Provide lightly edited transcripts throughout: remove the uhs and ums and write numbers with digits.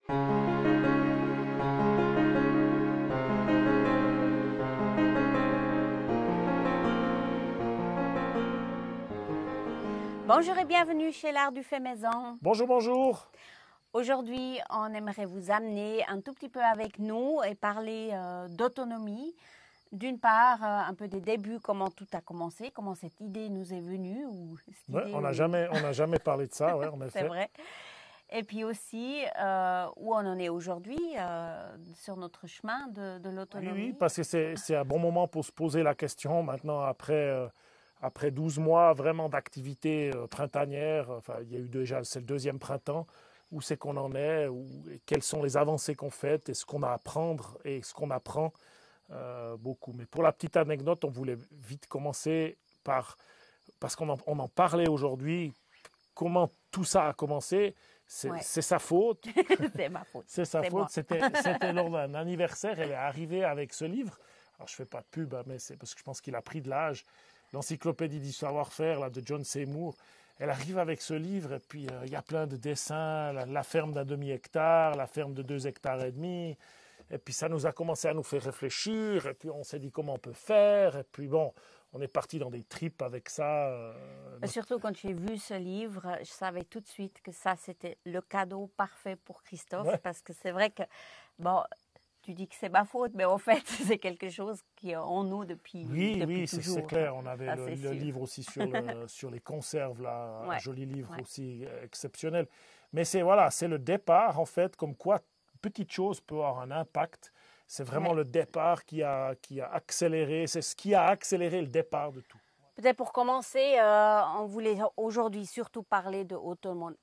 Bonjour et bienvenue chez l'Art du fait maison. Bonjour, bonjour. Aujourd'hui, on aimerait vous amener un tout petit peu avec nous et parler d'autonomie. D'une part, un peu des débuts, comment tout a commencé, comment cette idée nous est venue. On n'a jamais parlé de ça, ouais, en effet. C'est vrai. Et puis aussi, où on en est aujourd'hui sur notre chemin de l'autonomie. Oui, parce que c'est un bon moment pour se poser la question maintenant après 12 mois vraiment d'activité printanière. Enfin, il y a eu déjà, c'est le deuxième printemps. Où c'est qu'on en est, quelles sont les avancées qu'on fait, et ce qu'on a à apprendre et ce qu'on apprend beaucoup. Mais pour la petite anecdote, on voulait vite commencer parce qu'on en parlait aujourd'hui, comment tout ça a commencé. C'est sa faute. C'est ma faute. C'est sa faute. C'était lors d'un anniversaire. Elle est arrivée avec ce livre. Alors, je ne fais pas de pub, mais c'est parce que je pense qu'il a pris de l'âge. L'encyclopédie du savoir-faire de John Seymour. Elle arrive avec ce livre et puis il y a plein de dessins, la ferme d'un demi-hectare, la ferme de 2,5 hectares. Et puis ça nous a commencé à nous faire réfléchir et puis on s'est dit comment on peut faire. Et puis bon, on est parti dans des tripes avec ça. Surtout quand j'ai vu ce livre, je savais tout de suite que ça c'était le cadeau parfait pour Christophe parce que c'est vrai que, bon, tu dis que c'est ma faute, mais en fait, c'est quelque chose qui est en nous depuis toujours. Oui, c'est clair. On avait le livre aussi sur les conserves, là, un joli livre aussi exceptionnel. Mais c'est le départ, en fait, comme quoi petite chose peut avoir un impact. C'est vraiment le départ qui a accéléré, c'est ce qui a accéléré le départ de tout. Peut-être pour commencer, on voulait aujourd'hui surtout parler de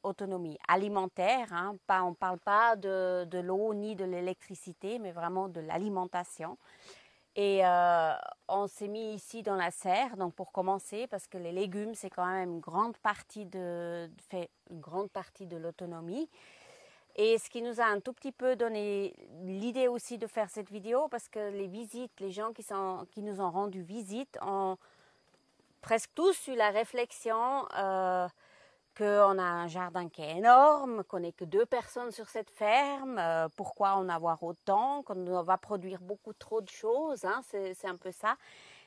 autonomie alimentaire. On ne parle pas de l'eau ni de l'électricité, mais vraiment de l'alimentation. Et on s'est mis ici dans la serre, donc pour commencer, parce que les légumes, c'est quand même une grande partie de l'autonomie. Et ce qui nous a un tout petit peu donné l'idée aussi de faire cette vidéo, parce que les gens qui nous ont rendu visite ont presque tous eu la réflexion qu'on a un jardin qui est énorme, qu'on n'est que 2 personnes sur cette ferme, pourquoi en avoir autant, qu'on va produire beaucoup trop de choses, c'est un peu ça.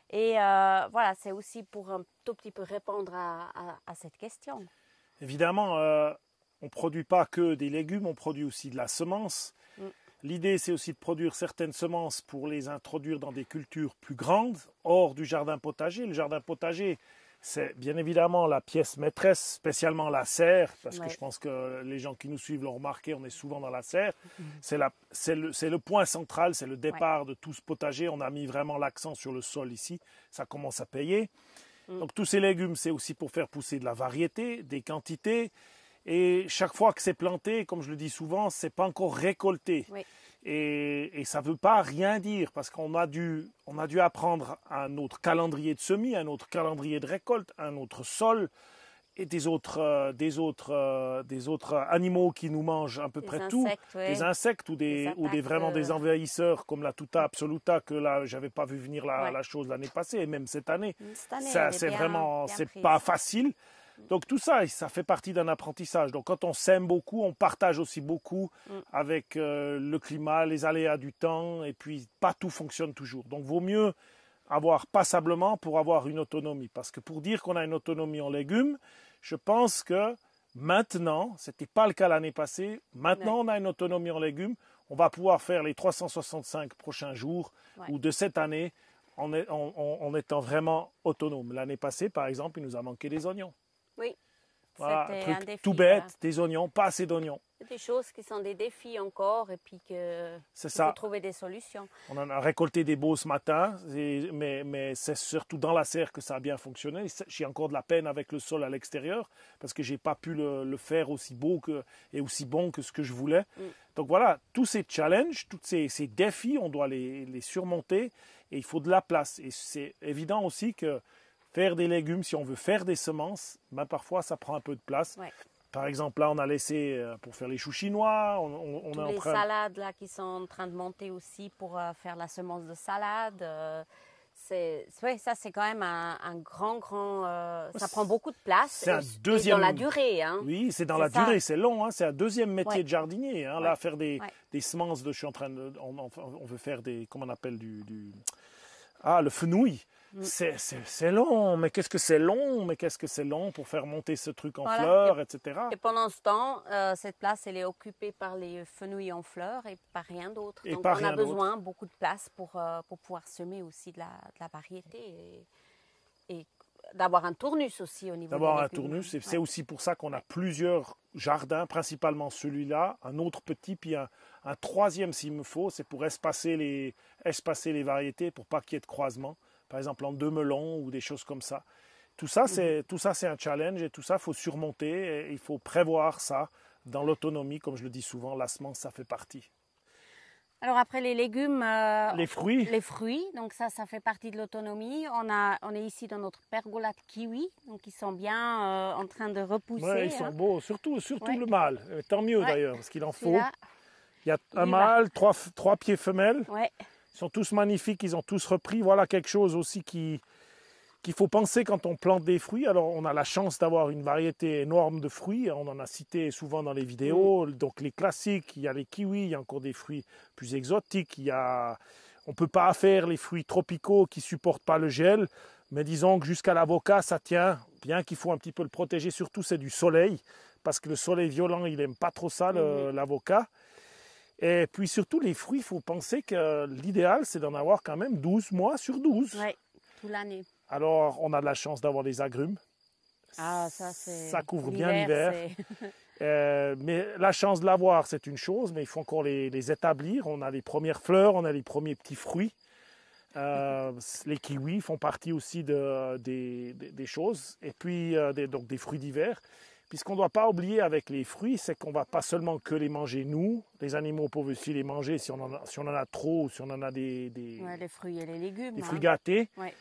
Et voilà, c'est aussi pour un tout petit peu répondre à cette question. Évidemment, on ne produit pas que des légumes, on produit aussi de la semence. L'idée, c'est aussi de produire certaines semences pour les introduire dans des cultures plus grandes, hors du jardin potager. Le jardin potager, c'est bien évidemment la pièce maîtresse, spécialement la serre, parce que je pense que les gens qui nous suivent l'ont remarqué, on est souvent dans la serre. C'est le point central, c'est le départ de tout ce potager. On a mis vraiment l'accent sur le sol ici, ça commence à payer. Donc tous ces légumes, c'est aussi pour faire pousser de la variété, des quantités. Et chaque fois que c'est planté, comme je le dis souvent, c'est pas encore récolté. Et ça veut pas rien dire parce qu'on a dû apprendre un autre calendrier de semis, un autre calendrier de récolte, un autre sol et des autres animaux qui nous mangent à peu près tout, des insectes ou vraiment des envahisseurs comme la tuta absoluta que là j'avais pas vu venir la chose l'année passée et même cette année. Ça c'est vraiment pas facile. Donc tout ça, ça fait partie d'un apprentissage. Donc quand on sème beaucoup, on partage aussi beaucoup avec le climat, les aléas du temps, et puis pas tout fonctionne toujours. Donc vaut mieux avoir passablement pour avoir une autonomie. Parce que pour dire qu'on a une autonomie en légumes, je pense que maintenant, ce n'était pas le cas l'année passée, maintenant on a une autonomie en légumes, on va pouvoir faire les 365 prochains jours ou de cette année en étant vraiment autonome. L'année passée, par exemple, il nous a manqué des oignons. Oui, voilà, c'était un défi. Tout bête, des oignons, pas assez d'oignons. C'est des choses qui sont des défis encore et puis qu'il faut trouver des solutions. On en a récolté des beaux ce matin, mais c'est surtout dans la serre que ça a bien fonctionné. J'ai encore de la peine avec le sol à l'extérieur parce que je n'ai pas pu le faire aussi beau et aussi bon que ce que je voulais. Donc voilà, tous ces challenges, tous ces défis, on doit les surmonter et il faut de la place. Et c'est évident aussi que faire des légumes, si on veut faire des semences, parfois ça prend un peu de place. Par exemple, là, on a laissé pour faire les choux chinois. Tous les salades là, qui sont en train de monter aussi pour faire la semence de salade. ouais, ça c'est quand même un grand, ça prend beaucoup de place. C'est un et deuxième... dans la durée. Hein. Oui, c'est dans la durée, c'est long. Hein. C'est un deuxième métier Ouais. de jardinier. Hein. Là, faire des semences je suis en train de... On veut faire des... Comment on appelle le fenouil. C'est long, mais qu'est-ce que c'est long, pour faire monter ce truc en fleurs, etc. Et pendant ce temps, cette place, elle est occupée par les fenouils en fleurs et par rien d'autre. Donc on a besoin beaucoup de place pour pouvoir semer aussi de la variété et d'avoir un tournus aussi au niveau d'avoir des un légumes. tournus, c'est aussi pour ça qu'on a plusieurs jardins, principalement celui-là, un autre petit, puis un troisième s'il me faut, c'est pour espacer les variétés, pour pas qu'il y ait de croisement. Par exemple en 2 melons ou des choses comme ça. Tout ça, c'est un challenge et tout ça, il faut surmonter et il faut prévoir ça dans l'autonomie. Comme je le dis souvent, la semence, ça fait partie. Alors après les légumes, les fruits, donc ça fait partie de l'autonomie. On est ici dans notre pergola de kiwi, donc ils sont bien en train de repousser. Ouais, ils sont beaux, surtout le mâle. Tant mieux d'ailleurs, parce qu'il en faut. Il y a un mâle, 3 pieds femelles. Ouais. Ils sont tous magnifiques, ils ont tous repris. Voilà quelque chose aussi qu'il faut penser quand on plante des fruits. Alors, on a la chance d'avoir une variété énorme de fruits. On en a cité souvent dans les vidéos. Donc, les classiques, il y a les kiwis, il y a encore des fruits plus exotiques. On ne peut pas faire les fruits tropicaux qui ne supportent pas le gel. Mais disons que jusqu'à l'avocat, ça tient. Bien qu'il faut un petit peu le protéger. Surtout, c'est du soleil. Parce que le soleil violent, il n'aime pas trop ça, l'avocat. Et puis surtout, les fruits, il faut penser que l'idéal, c'est d'en avoir quand même 12 mois sur 12. Oui, toute l'année. Alors, on a de la chance d'avoir des agrumes. Ah, ça couvre bien l'hiver. Mais la chance de l'avoir, c'est une chose, mais il faut encore les établir. On a les premières fleurs, on a les premiers petits fruits. Les kiwis font partie aussi des choses. Et puis, donc des fruits d'hiver. Puis ce qu'on ne doit pas oublier avec les fruits, c'est qu'on ne va pas seulement que les manger nous. Les animaux peuvent aussi les manger si on en a trop ou si on en a des les fruits et les légumes. Des fruits gâtés. Ouais.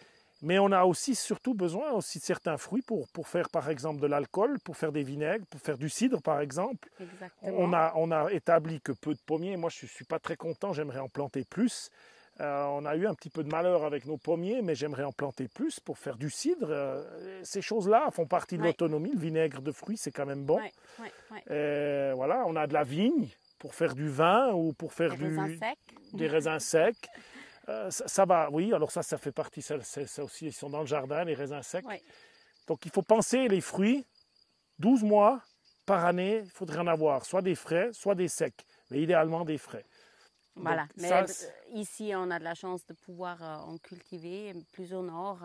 Mais on a aussi surtout besoin aussi de certains fruits pour faire par exemple de l'alcool, pour faire des vinaigres, pour faire du cidre par exemple. Exactement. On a établi que peu de pommiers. Moi je ne suis pas très content, j'aimerais en planter plus. On a eu un petit peu de malheur avec nos pommiers, mais j'aimerais en planter plus pour faire du cidre. Ces choses-là font partie de l'autonomie. Le vinaigre de fruits, c'est quand même bon. Voilà, on a de la vigne pour faire du vin ou pour faire des raisins secs. Ça va, oui, alors ça fait partie, ça aussi, ils sont dans le jardin, les raisins secs. Donc il faut penser les fruits, 12 mois par année, il faudrait en avoir soit des frais, soit des secs, mais idéalement des frais. Voilà, donc, mais ici on a de la chance de pouvoir en cultiver plus au nord.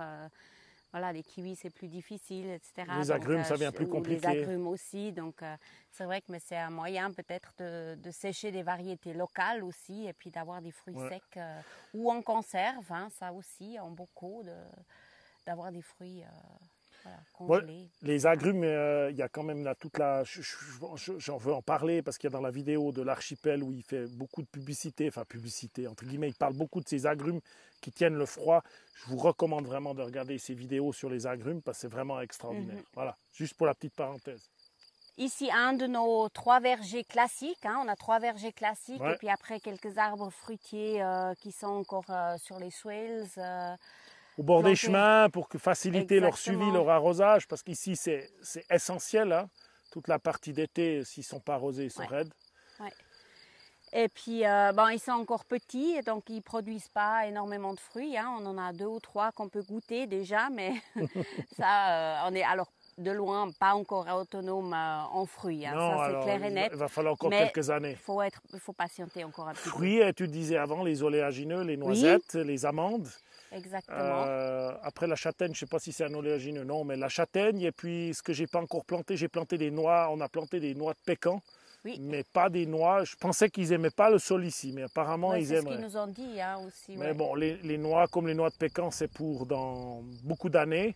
Voilà, les kiwis c'est plus difficile, etc. Les agrumes ça devient plus compliqué. Les agrumes aussi, donc c'est vrai que c'est un moyen peut-être de sécher des variétés locales aussi et puis d'avoir des fruits secs ou en conserve, hein, ça aussi en bocaux, d'avoir des fruits congelés. Les agrumes, il y a quand même là toute la... J'en veux en parler parce qu'il y a dans la vidéo de l'archipel où il fait beaucoup de publicité, enfin publicité entre guillemets, il parle beaucoup de ces agrumes qui tiennent le froid. Je vous recommande vraiment de regarder ces vidéos sur les agrumes parce que c'est vraiment extraordinaire. Voilà, juste pour la petite parenthèse. Ici, un de nos 3 vergers classiques. Hein, on a 3 vergers classiques et puis après quelques arbres fruitiers qui sont encore sur les swales. Au bord des chemins pour faciliter leur suivi, leur arrosage, parce qu'ici c'est essentiel. Hein. Toute la partie d'été, s'ils ne sont pas arrosés, ils sont raides. Ouais. Et puis ils sont encore petits, donc ils ne produisent pas énormément de fruits. Hein. On en a 2 ou 3 qu'on peut goûter déjà, mais ça, on est alors de loin pas encore autonome en fruits. Hein. Non, ça c'est clair et net. Il va falloir encore quelques années. Il faut patienter encore un petit peu. Fruits, tu disais avant, les oléagineux, les noisettes, les amandes. Exactement. Après la châtaigne, je ne sais pas si c'est un oléagineux, non, mais la châtaigne, et puis ce que j'ai pas encore planté, j'ai planté des noix, on a planté des noix de pécan, mais pas des noix. Je pensais qu'ils n'aimaient pas le sol ici, mais apparemment ils aimeraient. C'est ce qu'ils nous ont dit hein, aussi. Mais bon, les noix, comme les noix de pécan, c'est pour dans beaucoup d'années.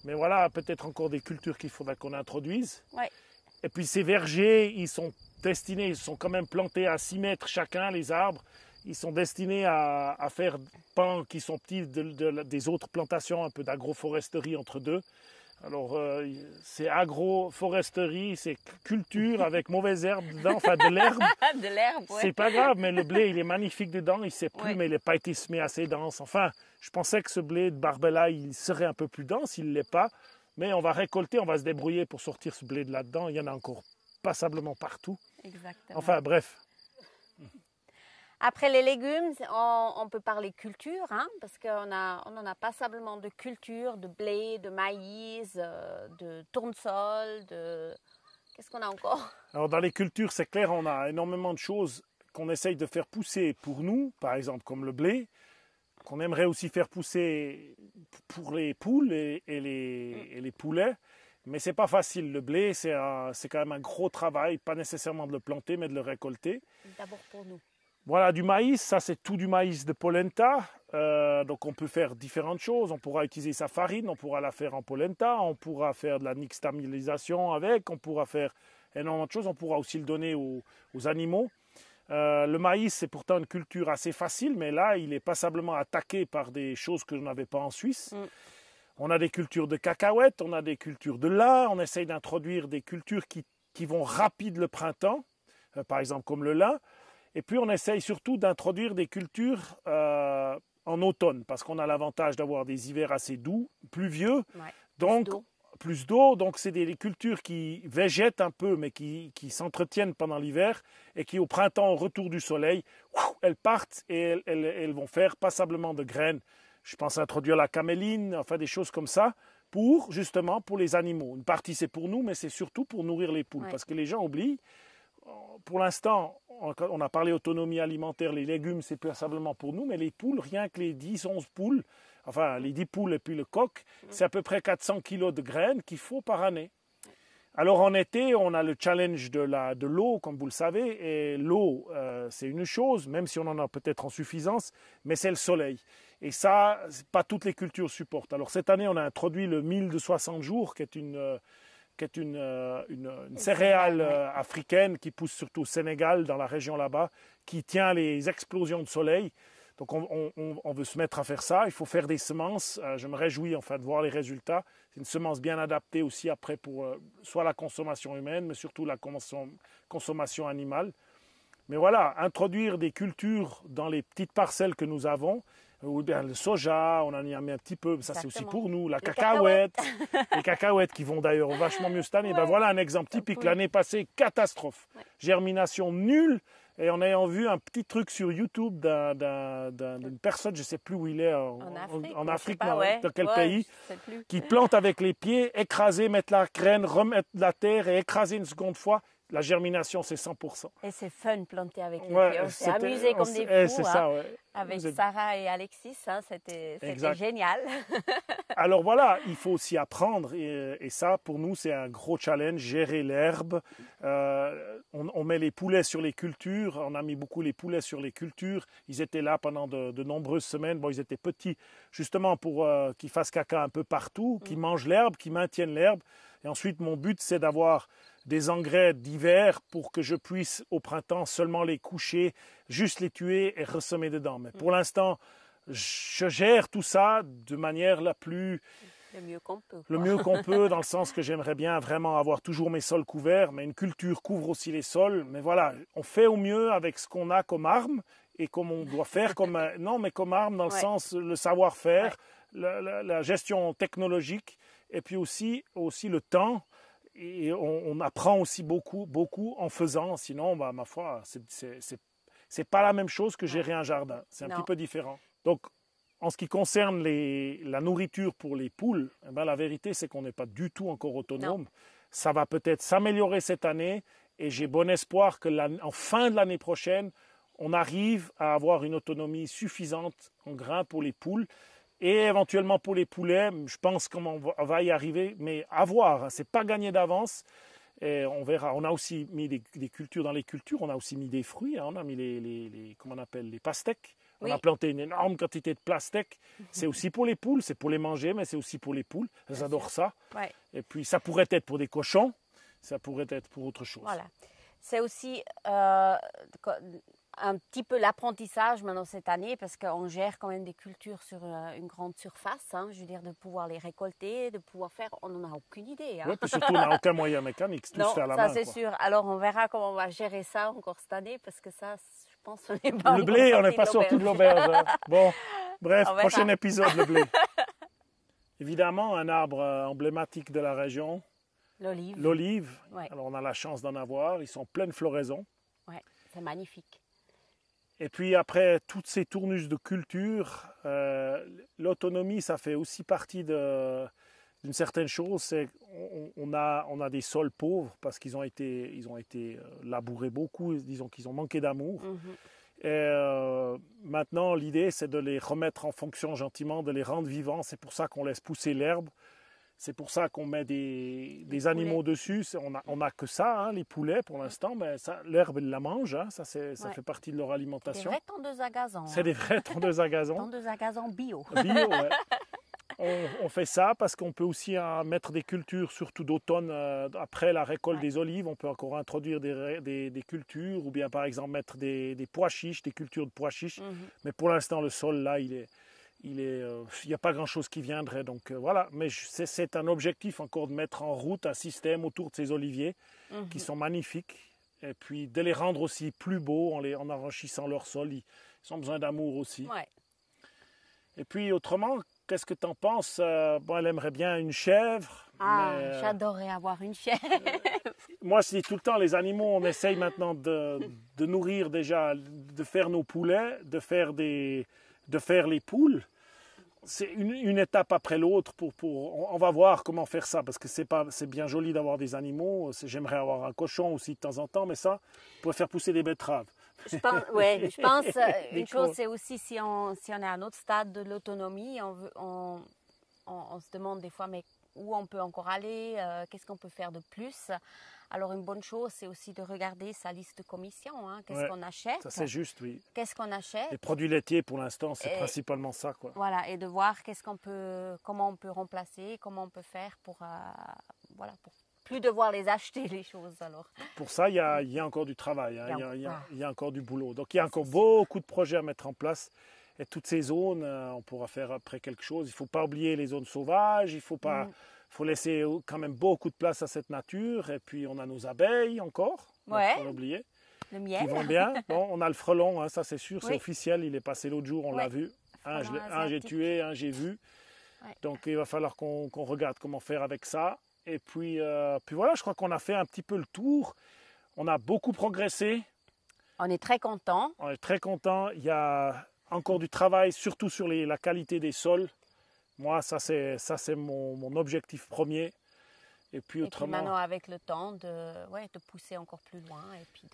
Mais voilà, peut-être encore des cultures qu'il faudra qu'on introduise. Et puis ces vergers, ils sont destinés, ils sont quand même plantés à 6 mètres chacun, les arbres. Ils sont destinés à faire pans qui sont petits des autres plantations, un peu d'agroforesterie entre deux. Alors, c'est agroforesterie, c'est culture avec mauvaise herbe dedans, enfin de l'herbe. De l'herbe, ouais. C'est pas grave, mais le blé, il est magnifique dedans, il sait plus, mais il n'a pas été semé assez dense. Enfin, je pensais que ce blé de Barbella, il serait un peu plus dense, il ne l'est pas. Mais on va récolter, on va se débrouiller pour sortir ce blé de là-dedans. Il y en a encore passablement partout. Exactement. Enfin, bref. Après les légumes, on peut parler culture, hein, parce qu'on en a passablement de culture, de blé, de maïs, de tournesol, de... Qu'est-ce qu'on a encore? Alors dans les cultures, c'est clair, on a énormément de choses qu'on essaye de faire pousser pour nous, par exemple comme le blé, qu'on aimerait aussi faire pousser pour les poules et les poulets. Mais c'est pas facile. Le blé, c'est quand même un gros travail, pas nécessairement de le planter, mais de le récolter. D'abord pour nous. Voilà, du maïs, ça c'est tout du maïs de polenta. Donc on peut faire différentes choses. On pourra utiliser sa farine, on pourra la faire en polenta, on pourra faire de la nixtamalisation avec, on pourra faire énormément de choses. On pourra aussi le donner aux animaux. Le maïs, c'est pourtant une culture assez facile, mais là, il est passablement attaqué par des choses que je n'avais pas en Suisse. On a des cultures de cacahuètes, on a des cultures de lin, on essaye d'introduire des cultures qui vont rapide le printemps, par exemple comme le lin. Et puis on essaye surtout d'introduire des cultures en automne, parce qu'on a l'avantage d'avoir des hivers assez doux, pluvieux, donc plus d'eau. Donc c'est des cultures qui végètent un peu, mais qui s'entretiennent pendant l'hiver, et qui au printemps, au retour du soleil, elles partent et elles vont faire passablement de graines. Je pense introduire la caméline, enfin des choses comme ça, justement pour les animaux. Une partie c'est pour nous, mais c'est surtout pour nourrir les poules, parce que les gens oublient. Pour l'instant, on a parlé autonomie alimentaire, les légumes, c'est passablement pour nous, mais les poules, rien que les 10-11 poules, enfin les 10 poules et puis le coq, c'est à peu près 400 kilos de graines qu'il faut par année. Alors en été, on a le challenge de l'eau, comme vous le savez, et l'eau, c'est une chose, même si on en a peut-être en suffisance, mais c'est le soleil. Et ça, pas toutes les cultures supportent. Alors cette année, on a introduit le mil de 60 jours, qui est une céréale africaine qui pousse surtout au Sénégal, dans la région là-bas, qui tient les explosions de soleil. Donc on veut se mettre à faire ça. Il faut faire des semences. Je me réjouis enfin de voir les résultats. C'est une semence bien adaptée aussi après pour soit la consommation humaine, mais surtout la consommation animale. Mais voilà, introduire des cultures dans les petites parcelles que nous avons. Ou bien le soja, on en y a mis un petit peu, ça c'est aussi pour nous. La cacahuète, les cacahuètes qui vont d'ailleurs vachement mieux cette année. Ben voilà un exemple typique. L'année passée, catastrophe. Germination nulle. Et en ayant vu un petit truc sur YouTube d'une personne, je ne sais plus où il est, en Afrique, dans quel pays, qui plante avec les pieds, écraser, mettre la graine, remettre de la terre et écraser une seconde fois. La germination, c'est 100%. Et c'est fun planter avec les pieds. On s'est amusé comme des fous. C'est ça, avec Sarah et Alexis, hein, c'était génial. Alors voilà, il faut aussi apprendre. Et ça, pour nous, c'est un gros challenge, gérer l'herbe. On met les poulets sur les cultures. On a mis beaucoup les poulets sur les cultures. Ils étaient là pendant de nombreuses semaines. Bon, ils étaient petits, justement pour qu'ils fassent caca un peu partout, qu'ils mangent l'herbe, qu'ils maintiennent l'herbe. Et ensuite, mon but, c'est d'avoir des engrais d'hiver pour que je puisse au printemps seulement les coucher, juste les tuer et ressemer dedans. Mais pour l'instant, je gère tout ça de manière la plus... Le mieux qu'on peut. Le mieux qu'on peut, dans le sens que j'aimerais bien vraiment avoir toujours mes sols couverts, mais une culture couvre aussi les sols. Mais voilà, on fait au mieux avec ce qu'on a comme arme et comme on doit faire comme... Non, mais comme arme dans le sens, le savoir-faire, la gestion technologique et puis aussi le temps. Et on apprend aussi beaucoup en faisant. Sinon, bah, ma foi, c'est pas la même chose que gérer un jardin. C'est un petit peu différent. Donc, en ce qui concerne la nourriture pour les poules, eh ben, la vérité, c'est qu'on n'est pas du tout encore autonome. Non. Ça va peut-être s'améliorer cette année et j'ai bon espoir qu'en fin de l'année prochaine, on arrive à avoir une autonomie suffisante en grains pour les poules. Et éventuellement pour les poulets, je pense qu'on va y arriver, mais à voir, hein, c'est pas gagné d'avance. Et on verra. On a aussi mis des cultures dans les cultures, on a aussi mis des fruits, hein, on a mis comment on appelle, les pastèques. On a planté une énorme quantité de pastèques. C'est aussi pour les poules, c'est pour les manger, mais c'est aussi pour les poules. Elles adorent ça. Ouais. Et puis ça pourrait être pour des cochons, ça pourrait être pour autre chose. Voilà. C'est aussi un petit peu l'apprentissage maintenant cette année parce qu'on gère quand même des cultures sur une grande surface. Hein, je veux dire, de pouvoir les récolter, de pouvoir faire, on n'en a aucune idée. Hein. Oui, puis surtout, on n'a aucun moyen mécanique, c'est tout se fait à la main. Ça c'est sûr. Alors on verra comment on va gérer ça encore cette année parce que ça, je pense qu'on n'est pas le blé, on n'est pas sorti de l'auberge. Hein. Bon, bref, prochain épisode, le blé. Évidemment, un arbre emblématique de la région. L'olive. L'olive. Ouais. Alors on a la chance d'en avoir. Ils sont en pleine floraison. Ouais, c'est magnifique. Et puis après toutes ces tournus de culture, l'autonomie, ça fait aussi partie d'une certaine chose. C'est on a des sols pauvres parce qu'ils ont été labourés beaucoup. Disons qu'ils ont manqué d'amour. Et maintenant, l'idée, c'est de les remettre en fonction gentiment, de les rendre vivants. C'est pour ça qu'on laisse pousser l'herbe. C'est pour ça qu'on met des animaux dessus. On n'a que ça, hein, les poulets pour l'instant, mais l'herbe, ils la mangent. Hein, ça fait partie de leur alimentation. C'est des vraies tondeuses à gazon. C'est des vraies tondeuses à gazon. Tondeuses à gazon bio. Bio, ouais. On fait ça parce qu'on peut aussi mettre des cultures, surtout d'automne, après la récolte des olives. On peut encore introduire des cultures ou bien par exemple mettre des pois chiches, des cultures de pois chiches. Mais pour l'instant, le sol, là, il n'y a pas grand-chose qui viendrait. Donc voilà, mais c'est un objectif encore de mettre en route un système autour de ces oliviers qui sont magnifiques. Et puis de les rendre aussi plus beaux en enrichissant leur sol. Ils ont besoin d'amour aussi. Ouais. Et puis autrement, qu'est-ce que tu en penses? Bon, elle aimerait bien une chèvre. Ah, j'adorerais avoir une chèvre. Moi, je dis tout le temps, les animaux, on essaye maintenant de nourrir déjà, de faire nos poulets, de faire les poules. C'est une étape après l'autre. On va voir comment faire ça, parce que c'est bien joli d'avoir des animaux. J'aimerais avoir un cochon aussi de temps en temps, mais ça, on pourrait faire pousser des betteraves. Je pense une chose, c'est aussi si on est à un autre stade de l'autonomie, on se demande des fois, mais où on peut encore aller, qu'est-ce qu'on peut faire de plus. Alors une bonne chose, c'est aussi de regarder sa liste de commissions. Hein. Qu'est-ce qu'on achète? Ça c'est juste, oui. Qu'est-ce qu'on achète? Les produits laitiers, pour l'instant, c'est principalement ça, quoi. Voilà, et de voir comment on peut remplacer, comment on peut faire pour plus devoir les acheter, les choses. Alors. Pour ça, il y a encore du travail, hein. Il y a encore du boulot. Donc il y a encore beaucoup de projets à mettre en place. Et toutes ces zones, on pourra faire après quelque chose. Il ne faut pas oublier les zones sauvages, il faut laisser quand même beaucoup de place à cette nature. Et puis on a nos abeilles encore, on ne faut pas oublier. Le miel. Qui vont bien. Bon, on a le frelon, hein, ça c'est sûr, c'est officiel. Il est passé l'autre jour, on l'a vu. Un j'ai tué, un j'ai vu. Ouais. Donc il va falloir qu'on regarde comment faire avec ça. Et puis voilà, je crois qu'on a fait un petit peu le tour. On a beaucoup progressé. On est très content. On est très content. Il y a encore du travail, surtout sur la qualité des sols. Moi, ça c'est mon objectif premier. Et puis autrement. Et puis maintenant, avec le temps, de pousser encore plus loin et puis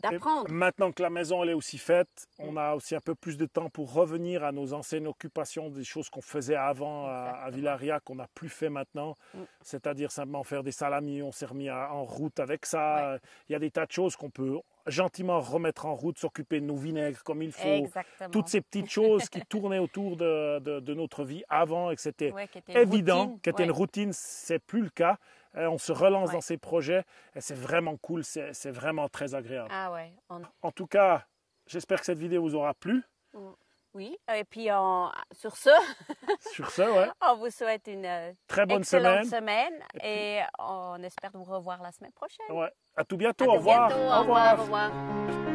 d'apprendre. Maintenant que la maison elle est aussi faite, on a aussi un peu plus de temps pour revenir à nos anciennes occupations, des choses qu'on faisait avant à Villaria, qu'on n'a plus fait maintenant. C'est-à-dire simplement faire des salamis, on s'est remis en route avec ça. Il y a des tas de choses qu'on peut gentiment remettre en route, s'occuper de nos vinaigres comme il faut. Exactement. Toutes ces petites choses qui tournaient autour de notre vie avant et que c'était évident, qui était une routine, c'est plus le cas. On se relance dans ces projets et c'est vraiment cool, c'est vraiment très agréable. Ah ouais. En tout cas, j'espère que cette vidéo vous aura plu. Oui, et puis sur ce, on vous souhaite une très bonne semaine et on espère vous revoir la semaine prochaine. Ouais. À tout bientôt, au revoir. Au revoir.